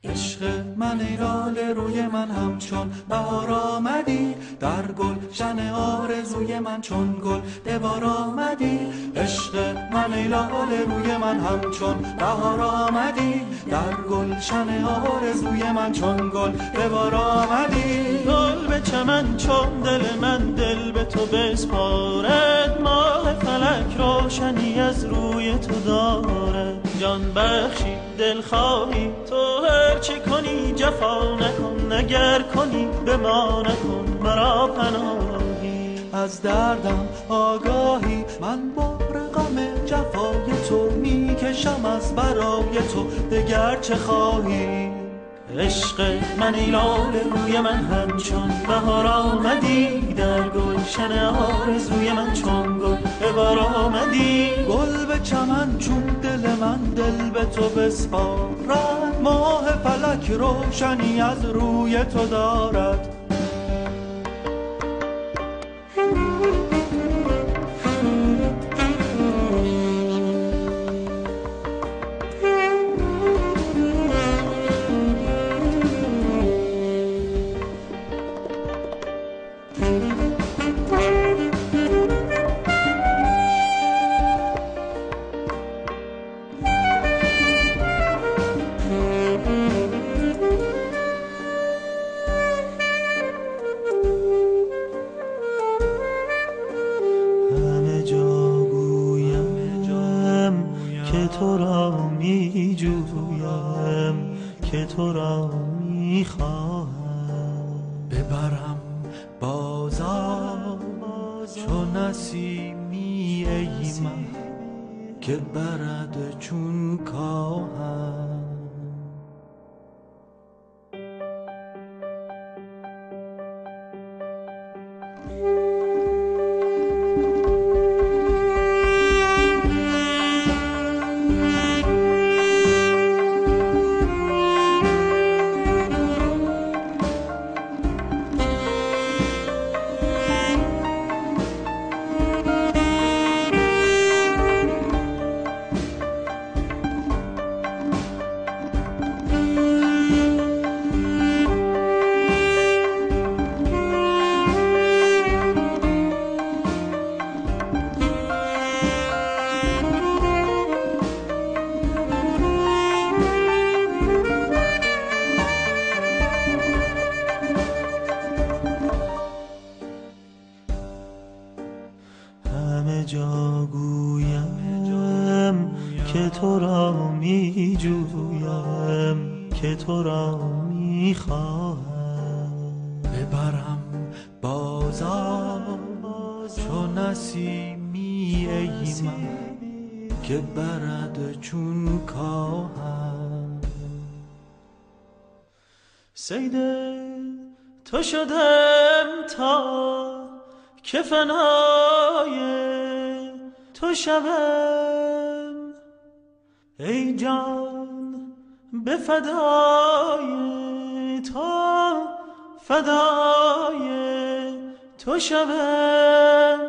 عشق من ای لاله روی من همچون بهار آمدی، در گلشن آرزوی من چون گل به بار آمدی. عشق من ای لاله روی من همچون بهار آمدی، در گلشن آرزوی من چون گل به بار آمدی. گل به چمن چون دل من دل به تو بسپارد، ماه فلک روشنی از روی تو دارد. جان بخشی دل خواهی تو هر چه کنی جفا نکن، اگر کنی به ما نکن مرا پناهی. از دردم آگاهی من بار غم جفای تو میکشم از برای تو، دگر چه خواهی؟ عشق من ای لاله روی من همچون بهار آمدی، در گلشن آرزوی من چون گل به بار آمدی. گل به چمن چون دل من دل به تو بسپارد، ماه فلک روشنی از روی تو دارد. که تو را می جویم، که تو را می خواهم. ببرم بازار چون نسیمی ای من، که برد چون کاهم. همه جا گویم که تو را می جویم، که تو را می خواهم. ببرم بازار چون نسیمی ای من، که برد چون کاهم. صید تو شدم تا که فنای تو شوم، ای جان به فدای تو، فدای تو شوم.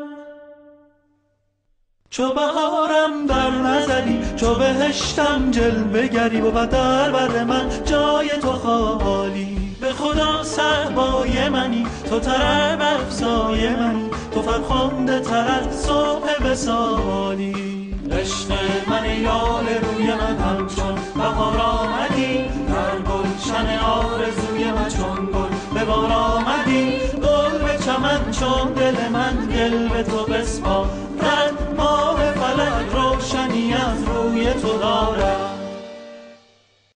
چو بهارم در نظری، چو بهشتم جلوه گری، بود در بر من جای تو خالی. به خدا صحبای منی، تو طرب افزای منی، تو فرخنده تر از صبح وصالی. عشق من ای لاله روی من همچون بهار آمدی، در گلشن آرزوی من چون گل به بار آمدی. گل به چمن چون دل من دل به تو بسپارد، ماه فلک روشنی از روی تو دارد.